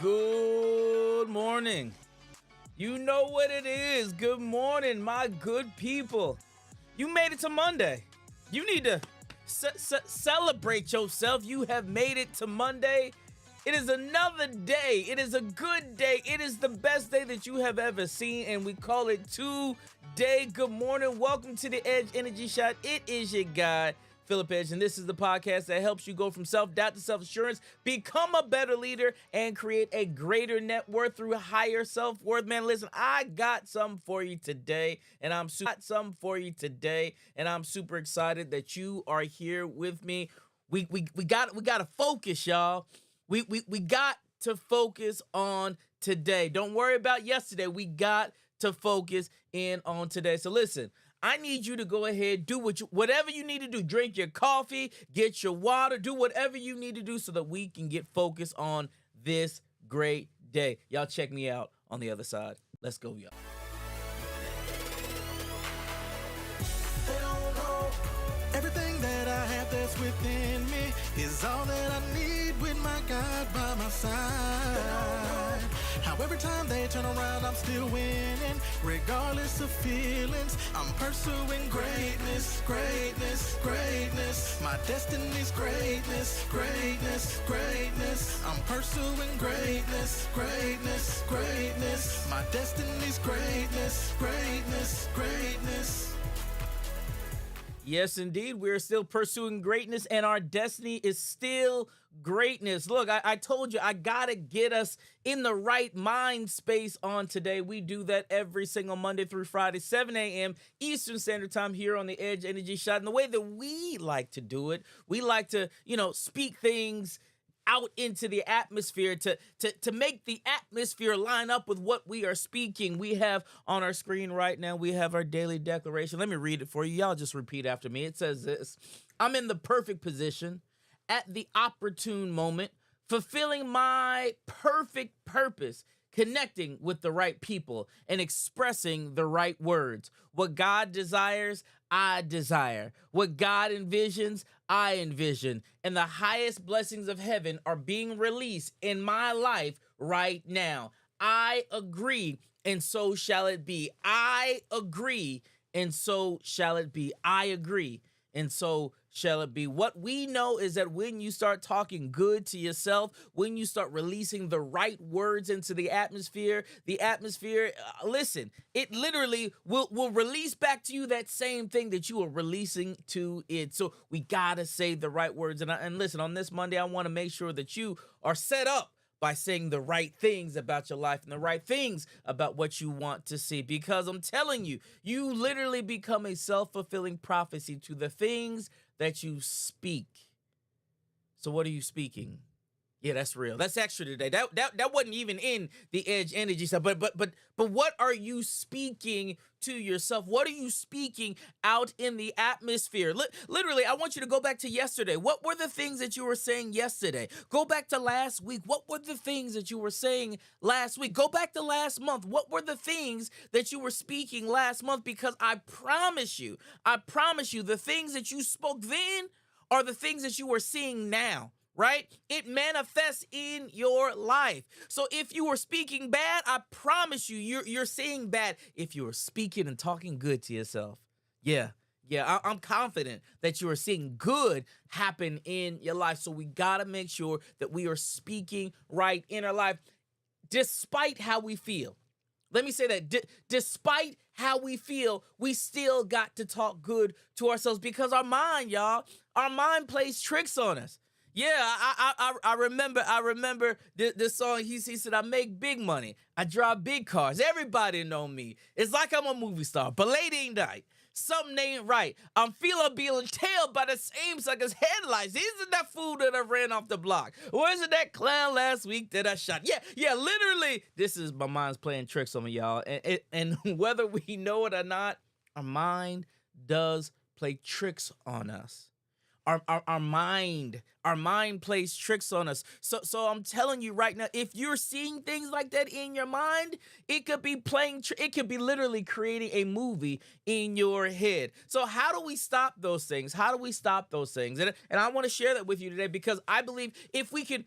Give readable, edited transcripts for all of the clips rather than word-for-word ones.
Good morning. You know what it is. Good morning, my good people. You made it to Monday. You need to celebrate yourself. You have made it to Monday. It is another day. It is a good day. It is the best day that you have ever seen, and we call it today. Good morning. Welcome to the Edge Energy Shot. It is your guy, Philip Edge, and this is the podcast that helps you go from self-doubt to self-assurance, become a better leader, and create a greater net worth through higher self-worth. Man, listen, I got something for you today, and I'm super excited that you are here with me. We got to focus, y'all. We got to focus on today. Don't worry about yesterday. We got to focus in on today. So listen, I need you to go ahead, do whatever you need to do. Drink your coffee, get your water, do whatever you need to do so that we can get focused on this great day. Y'all check me out on the other side. Let's go, y'all. They don't know everything that I have that's within me is all that I need with my God by my side. How every time they turn around, I'm still winning, regardless of feelings. I'm pursuing greatness, greatness, greatness. My destiny's greatness, greatness, greatness. I'm pursuing greatness, greatness, greatness. My destiny's greatness, greatness, greatness. Yes, indeed. We're still pursuing greatness, and our destiny is still greatness. Look, I told you I got to get us in the right mind space on today. We do that every single Monday through Friday, 7 a.m. Eastern Standard Time here on the Edge Energy Shot. And the way that we like to do it, we like to, speak things out into the atmosphere to make the atmosphere line up with what we are speaking. We have on our screen right now, we have our daily declaration. Let me read it for you. Y'all just repeat after me. It says this: I'm in the perfect position at the opportune moment, fulfilling my perfect purpose, connecting with the right people, and expressing the right words. What God desires, I desire. What God envisions, I envision. And the highest blessings of heaven are being released in my life right now. I agree, and so shall it be. I agree, and so shall it be. I agree, and so shall it be. What we know is that when you start talking good to yourself, when you start releasing the right words into the atmosphere, listen, it literally will release back to you that same thing that you are releasing to it. So we gotta say the right words. And listen, on this Monday, I want to make sure that you are set up by saying the right things about your life and the right things about what you want to see. Because I'm telling you, you literally become a self-fulfilling prophecy to the things that you speak. So what are you speaking? Yeah, that's real. That's extra today. That wasn't even in the Edge Energy stuff. But what are you speaking to yourself? What are you speaking out in the atmosphere? Literally, I want you to go back to yesterday. What were the things that you were saying yesterday? Go back to last week. What were the things that you were saying last week? Go back to last month. What were the things that you were speaking last month? Because I promise you, the things that you spoke then are the things that you are seeing now. Right? It manifests in your life. So if you were speaking bad, I promise you, you're seeing bad. If you were speaking and talking good to yourself, I'm confident that you are seeing good happen in your life. So we gotta make sure that we are speaking right in our life, despite how we feel. Let me say that despite how we feel, we still got to talk good to ourselves, because our mind, y'all, our mind plays tricks on us. Yeah, I remember this song. He said, I make big money. I drive big cars. Everybody know me. It's like I'm a movie star. But late ain't night. Something ain't right. I'm feeling being tailed by the same sucker's headlights. Isn't that fool that I ran off the block? Or is it that clown last week that I shot? Yeah, literally. This is my mind's playing tricks on me, y'all. And whether we know it or not, our mind does play tricks on us. Our mind plays tricks on us. So I'm telling you right now, if you're seeing things like that in your mind, it could be it could be literally creating a movie in your head. So how do we stop those things? And I want to share that with you today, because I believe if we could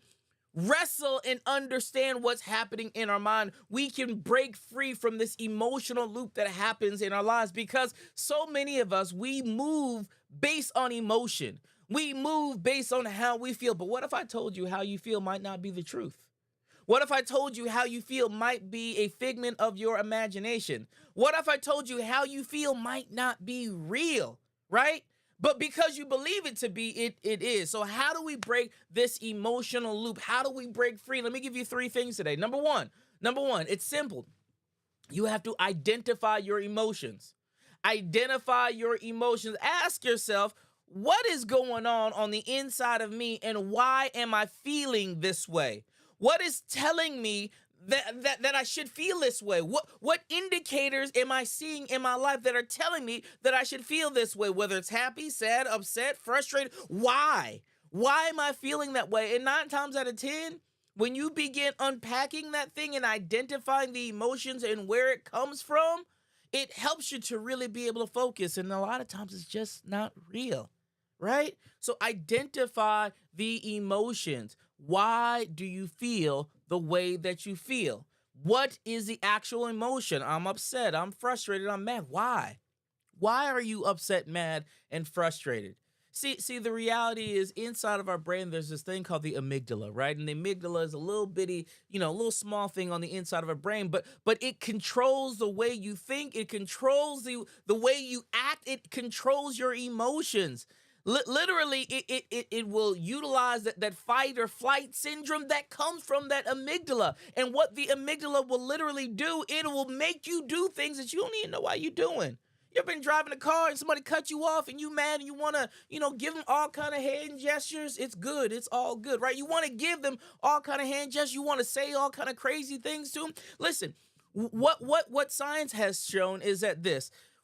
wrestle and understand what's happening in our mind, we can break free from this emotional loop that happens in our lives. Because so many of us, we move based on emotion. We move based on how we feel. But what if I told you how you feel might not be the truth? What if I told you how you feel might be a figment of your imagination? What if I told you how you feel might not be real, right? But because you believe it to be, it is. So how do we break this emotional loop? How do we break free? Let me give you 3 things today. Number one, it's simple. You have to identify your emotions. Identify your emotions. Ask yourself, what is going on the inside of me, and why am I feeling this way? What is telling me that I should feel this way? What indicators am I seeing in my life that are telling me that I should feel this way? Whether it's happy, sad, upset, frustrated. Why? Why am I feeling that way? And 9 times out of 10, when you begin unpacking that thing and identifying the emotions and where it comes from, it helps you to really be able to focus. And a lot of times it's just not real, right? So identify the emotions. Why do you feel the way that you feel? What is the actual emotion? I'm upset. I'm frustrated. I'm mad. Why? Why are you upset, mad, and frustrated? See, the reality is inside of our brain, there's this thing called the amygdala, right? And the amygdala is a little bitty, a little small thing on the inside of our brain, but it controls the way you think. It controls the way you act. It controls your emotions. Literally, it will utilize that fight or flight syndrome that comes from that amygdala. And what the amygdala will literally do, it will make you do things that you don't even know why you're doing. You ever been driving a car and somebody cut you off and you mad and you want to, give them all kind of hand gestures? It's good. It's all good, right? You want to give them all kind of hand gestures. You want to say all kind of crazy things to them. Listen, what science has shown is that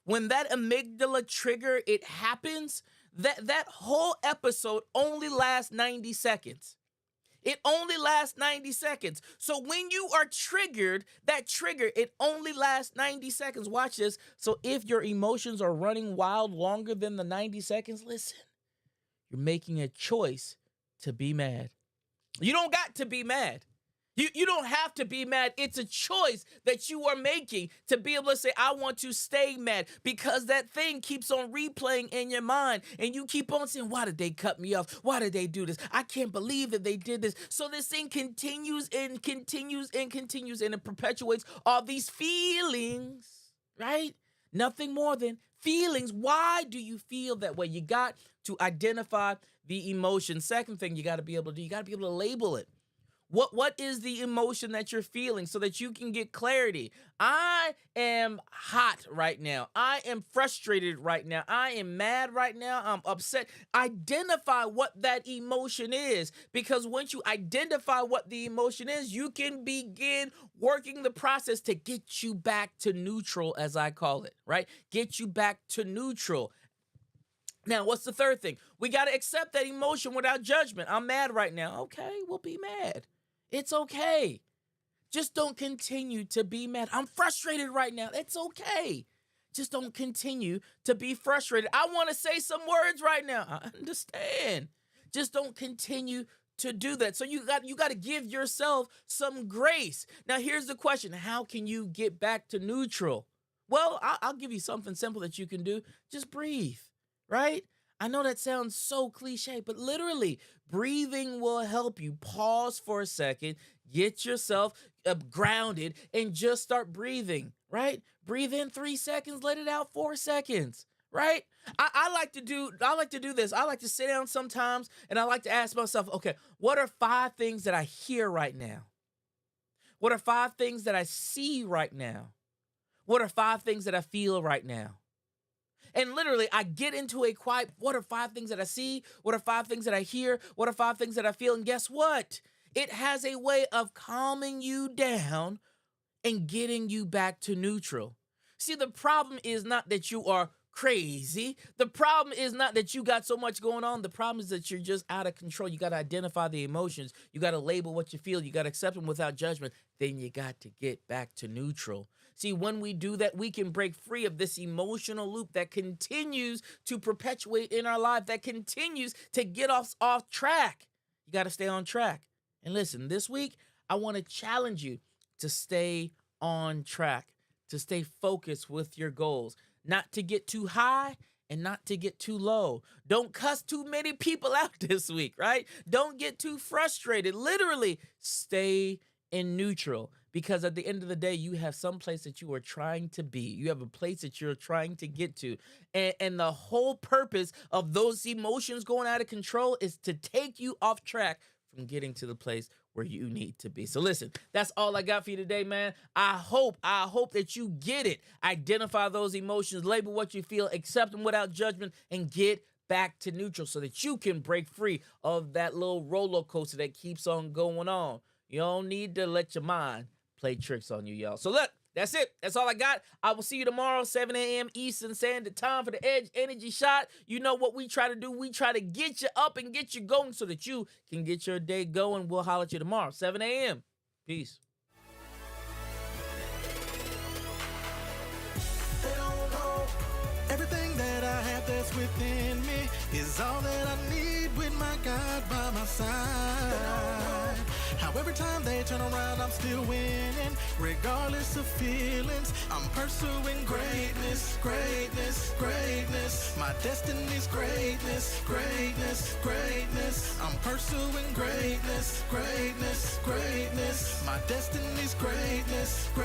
when that amygdala trigger, it happens, that whole episode only lasts 90 seconds. It only lasts 90 seconds. So when you are triggered, that trigger, it only lasts 90 seconds. Watch this. So if your emotions are running wild longer than the 90 seconds, listen, you're making a choice to be mad. You don't got to be mad. You don't have to be mad. It's a choice that you are making to be able to say, I want to stay mad, because that thing keeps on replaying in your mind. And you keep on saying, why did they cut me off? Why did they do this? I can't believe that they did this. So this thing continues and continues and continues, and it perpetuates all these feelings, right? Nothing more than feelings. Why do you feel that way? You got to identify the emotion. Second thing you got to be able to do, you got to be able to label it. What is the emotion that you're feeling so that you can get clarity? I am hot right now. I am frustrated right now. I am mad right now. I'm upset. Identify what that emotion is, because once you identify what the emotion is, you can begin working the process to get you back to neutral, as I call it, right? Get you back to neutral. Now, what's the third thing? We got to accept that emotion without judgment. I'm mad right now. Okay, we'll be mad. It's okay. Just don't continue to be mad. I'm frustrated right now. It's okay. Just don't continue to be frustrated. I want to say some words right now. I understand. Just don't continue to do that. So you got to give yourself some grace. Now, here's the question. How can you get back to neutral? Well, I'll give you something simple that you can do. Just breathe, right? I know that sounds so cliche, but literally, breathing will help you. Pause for a second, get yourself grounded, and just start breathing, right? Breathe in 3 seconds, let it out 4 seconds, right? I like to do this. I like to sit down sometimes, and I like to ask myself, okay, what are 5 things that I hear right now? What are 5 things that I see right now? What are 5 things that I feel right now? And literally, I get into a quiet, what are 5 things that I see? What are 5 things that I hear? What are 5 things that I feel? And guess what? It has a way of calming you down and getting you back to neutral. See, the problem is not that you are crazy. The problem is not that you got so much going on. The problem is that you're just out of control. You got to identify the emotions. You got to label what you feel. You got to accept them without judgment. Then you got to get back to neutral. See, when we do that, we can break free of this emotional loop that continues to perpetuate in our life, that continues to get us off track. You got to stay on track. And listen, this week, I want to challenge you to stay on track, to stay focused with your goals, not to get too high and not to get too low. Don't cuss too many people out this week, right? Don't get too frustrated. Literally, stay in neutral. Because at the end of the day, you have some place that you are trying to be. You have a place that you're trying to get to. And the whole purpose of those emotions going out of control is to take you off track from getting to the place where you need to be. So listen, that's all I got for you today, man. I hope that you get it. Identify those emotions, label what you feel, accept them without judgment, and get back to neutral so that you can break free of that little roller coaster that keeps on going on. You don't need to let your mind play tricks on you, y'all. So look, that's it. That's all I got. I will see you tomorrow, 7 a.m. Eastern Standard Time for the Edge Energy Shot. You know what we try to do. We try to get you up and get you going so that you can get your day going. We'll holler at you tomorrow, 7 a.m. Peace. They don't know everything that I have that's within me is all that I need with my God by my side. How every time they turn around, I'm still winning, regardless of feelings. I'm pursuing greatness, greatness, greatness. My destiny's greatness, greatness, greatness. I'm pursuing greatness, greatness, greatness. My destiny's greatness, greatness.